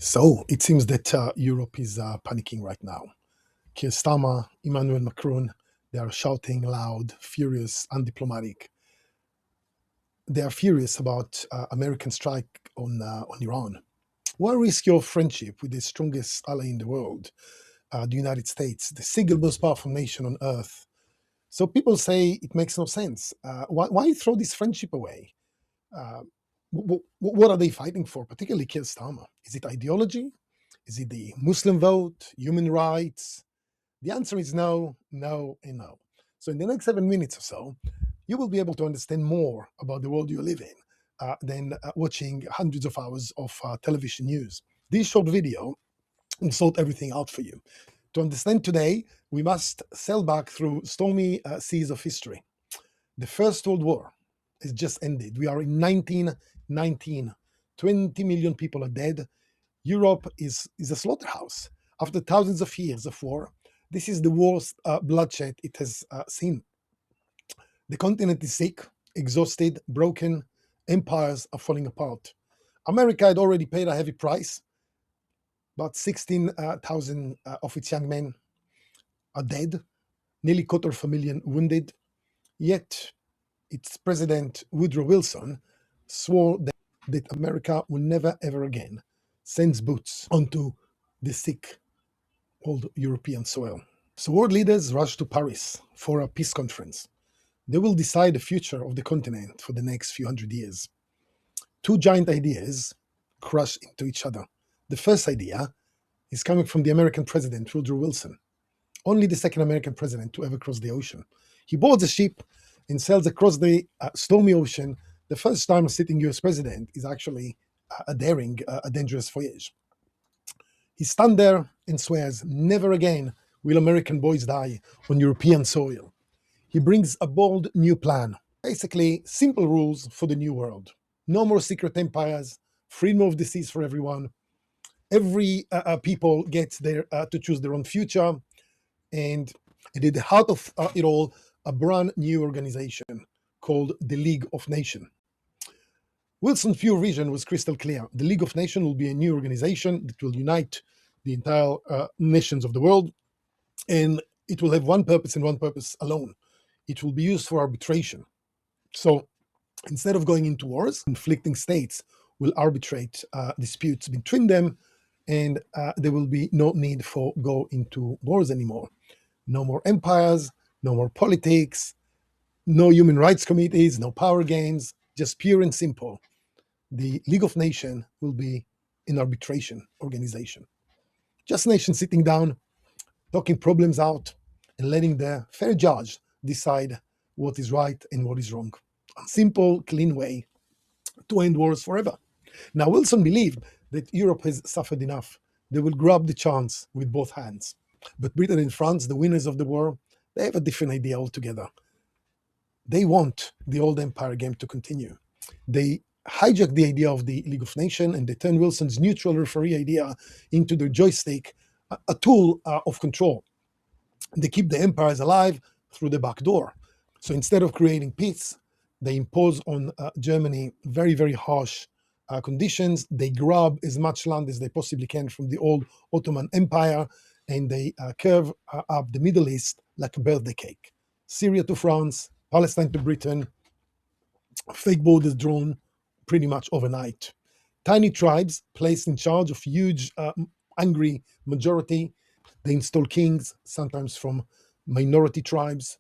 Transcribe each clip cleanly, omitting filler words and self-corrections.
So it seems that Europe is panicking right now. Keir Starmer, Emmanuel Macron, they are shouting loud, furious, undiplomatic. They are furious about American strike on Iran. Why risk your friendship with the strongest ally in the world, the United States, the single most powerful nation on earth? So people say it makes no sense. Why throw this friendship away? Uh, what are they fighting for, particularly Keir Starmer? Is it ideology? Is it the Muslim vote, human rights? The answer is no, no, and no. So, in the next 7 minutes or so, you will be able to understand more about the world you live in than watching hundreds of hours of television news. This short video will sort everything out for you. To understand today, we must sail back through stormy seas of history. The First World War has just ended. We are in 1919. 20 million people are dead. Europe is a slaughterhouse. After thousands of years of war, this is the worst bloodshed it has seen. The continent is sick, exhausted, broken. Empires are falling apart. America had already paid a heavy price. About 16,000 of its young men are dead, nearly 250,000 wounded. Yet, its president, Woodrow Wilson, swore that America will never ever again send boots onto the sick old European soil. So world leaders rush to Paris for a peace conference. They will decide the future of the continent for the next few hundred years. Two giant ideas crash into each other. The first idea is coming from the American president, Woodrow Wilson, only the second American president to ever cross the ocean. He boards a ship and sails across the stormy ocean. The first time a sitting US president is actually a daring, a dangerous voyage. He stands there and swears, never again will American boys die on European soil. He brings a bold new plan, basically simple rules for the new world. No more secret empires, freedom of the seas for everyone. Every people gets to choose their own future. And at the heart of it all, a brand new organization called the League of Nations. Wilson's pure vision was crystal clear. The League of Nations will be a new organization that will unite the entire nations of the world, and it will have one purpose and one purpose alone. It will be used for arbitration. So instead of going into wars, conflicting states will arbitrate disputes between them, and there will be no need for go into wars anymore. No more empires, no more politics, no human rights committees, no power games, just pure and simple. The League of Nations will be an arbitration organization. Just nations sitting down, talking problems out, and letting the fair judge decide what is right and what is wrong. A simple, clean way to end wars forever. Now, Wilson believed that Europe has suffered enough. They will grab the chance with both hands. But Britain and France, the winners of the war, they have a different idea altogether. They want the old empire game to continue. They hijack the idea of the League of Nations and they turn Wilson's neutral referee idea into their joystick, a tool of control. They keep the empires alive through the back door. So instead of creating peace, they impose on Germany very, very harsh conditions. They grab as much land as they possibly can from the old Ottoman Empire, and they curve up the Middle East like a birthday cake. Syria to France, Palestine to Britain, fake borders drawn pretty much overnight. Tiny tribes placed in charge of huge, angry majority. They install kings, sometimes from minority tribes,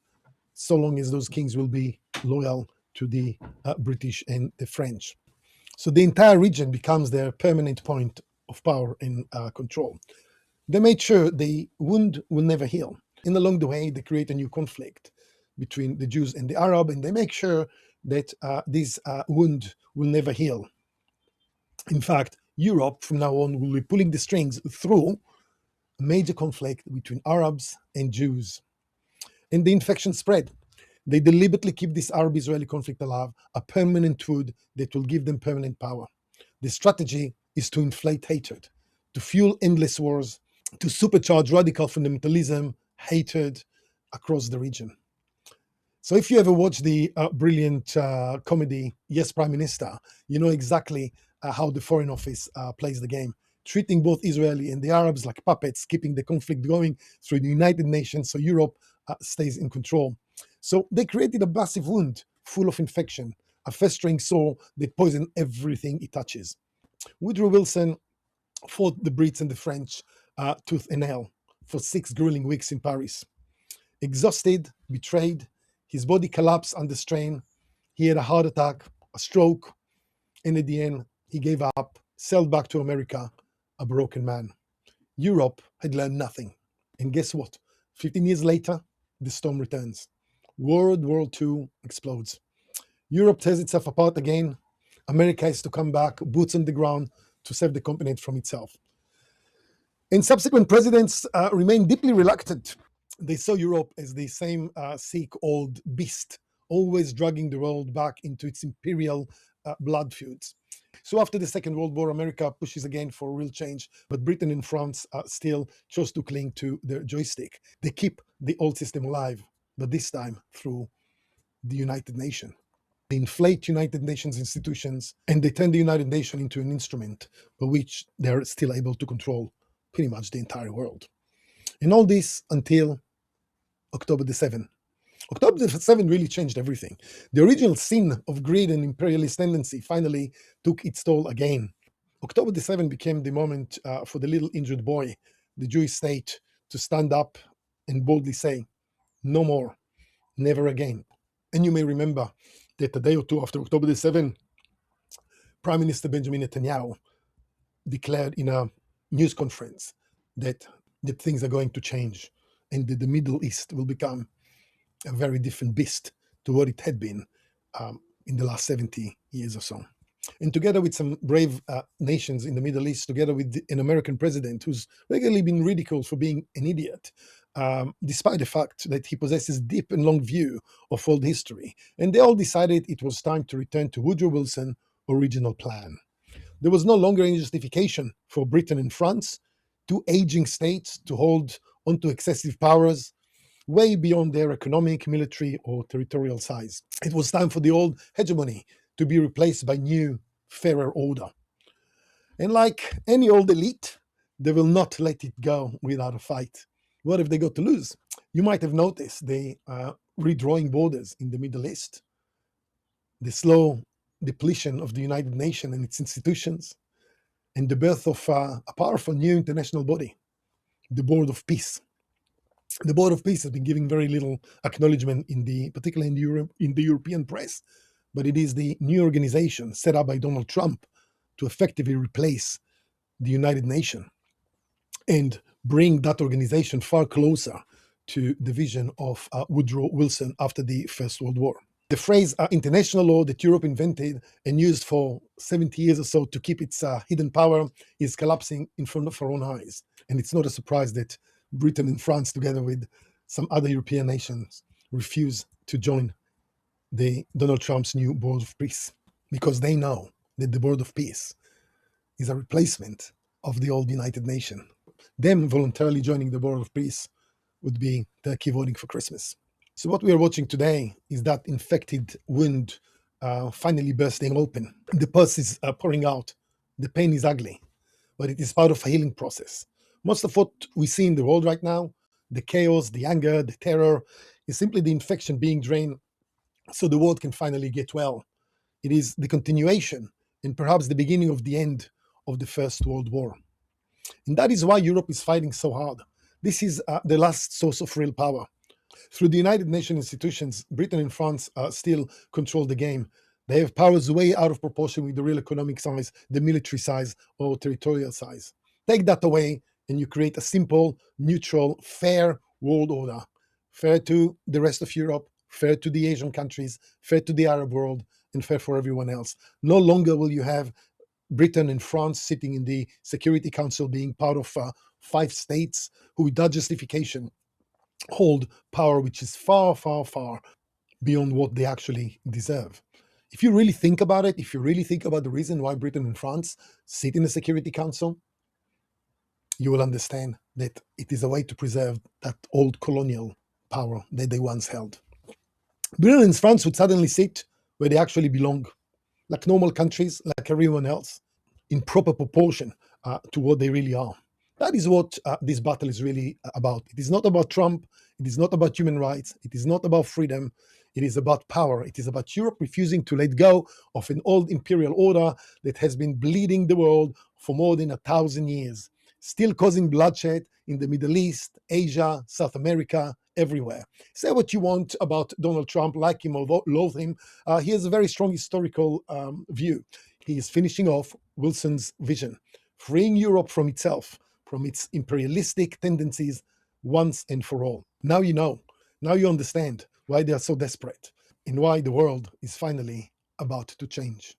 so long as those kings will be loyal to the British and the French. So the entire region becomes their permanent point of power and control. They made sure the wound will never heal. And along the way, they create a new conflict between the Jews and the Arab, and they make sure that this wound will never heal. In fact, Europe from now on will be pulling the strings through a major conflict between Arabs and Jews. And the infection spread. They deliberately keep this Arab-Israeli conflict alive, a permanent wound that will give them permanent power. The strategy is to inflate hatred, to fuel endless wars, to supercharge radical fundamentalism, hatred across the region. So if you ever watch the brilliant comedy, Yes, Prime Minister, you know exactly how the Foreign Office plays the game. treating both Israeli and the Arabs like puppets, keeping the conflict going through the United Nations so Europe stays in control. So they created a massive wound full of infection, a festering sore that poisons everything it touches. Woodrow Wilson fought the Brits and the French tooth and nail for 6 grueling weeks in Paris. Exhausted, betrayed, his body collapsed under strain. He had a heart attack, a stroke, and at the end, he gave up, sailed back to America, a broken man. Europe had learned nothing. And guess what? 15 years later, the storm returns. World War II explodes. Europe tears itself apart again. America has to come back, boots on the ground, to save the continent from itself. And subsequent presidents remained deeply reluctant. They saw Europe as the same sick old beast, always dragging the world back into its imperial blood feuds. So after the Second World War, America pushes again for real change, but Britain and France still chose to cling to their joystick. They keep the old system alive, but this time through the United Nations. They inflate United Nations institutions, and they turn the United Nations into an instrument by which they're still able to control pretty much the entire world. And all this until October the 7th. October the 7th really changed everything. The original sin of greed and imperialist tendency finally took its toll again. October the 7th became the moment for the little injured boy, the Jewish state, to stand up and boldly say, no more, never again. And you may remember that a day or two after October the 7th, Prime Minister Benjamin Netanyahu declared in a news conference that things are going to change and that the Middle East will become a very different beast to what it had been in the last 70 years or so. And together with some brave nations in the Middle East, together with an American president who's regularly been ridiculed for being an idiot, despite the fact that he possesses deep and long view of world history. And they all decided it was time to return to Woodrow Wilson's original plan. There was no longer any justification for Britain and France, two aging states, to hold onto excessive powers way beyond their economic, military, or territorial size. It was time for the old hegemony to be replaced by new, fairer order. And like any old elite, they will not let it go without a fight. What have they got to lose? You might have noticed the redrawing borders in the Middle East, the slow depletion of the United Nations and its institutions, and the birth of a powerful new international body, the Board of Peace. The Board of Peace has been giving very little acknowledgement, particularly in the European press, but it is the new organization set up by Donald Trump to effectively replace the United Nations and bring that organization far closer to the vision of Woodrow Wilson after the First World War. The phrase international law that Europe invented and used for 70 years or so to keep its hidden power is collapsing in front of our own eyes. And it's not a surprise that Britain and France, together with some other European nations, refuse to join the Donald Trump's new Board of Peace, because they know that the Board of Peace is a replacement of the old United Nations. Them voluntarily joining the Board of Peace would be turkey voting for Christmas. So what we are watching today is that infected wound finally bursting open. The pus is pouring out. The pain is ugly, but it is part of a healing process. Most of what we see in the world right now, the chaos, the anger, the terror, is simply the infection being drained so the world can finally get well. It is the continuation and perhaps the beginning of the end of the First World War. And that is why Europe is fighting so hard. This is the last source of real power. Through the United Nations institutions, Britain and France still control the game. They have powers way out of proportion with the real economic size, the military size, or territorial size. Take that away, and you create a simple, neutral, fair world order. Fair to the rest of Europe, fair to the Asian countries, fair to the Arab world, and fair for everyone else. No longer will you have Britain and France sitting in the Security Council being part of 5 states who, without justification, hold power which is far, far, far beyond what they actually deserve. If you really think about it, if you really think about the reason why Britain and France sit in the Security Council, you will understand that it is a way to preserve that old colonial power that they once held. Britain and France would suddenly sit where they actually belong, like normal countries, like everyone else, in proper proportion, to what they really are. That is what this battle is really about. It is not about Trump. It is not about human rights. It is not about freedom. It is about power. It is about Europe refusing to let go of an old imperial order that has been bleeding the world for more than 1,000 years, still causing bloodshed in the Middle East, Asia, South America, everywhere. Say what you want about Donald Trump, like him or loathe him. He has a very strong historical view. He is finishing off Wilson's vision, freeing Europe from itself, from its imperialistic tendencies once and for all. Now you know. Now you understand why they are so desperate and why the world is finally about to change.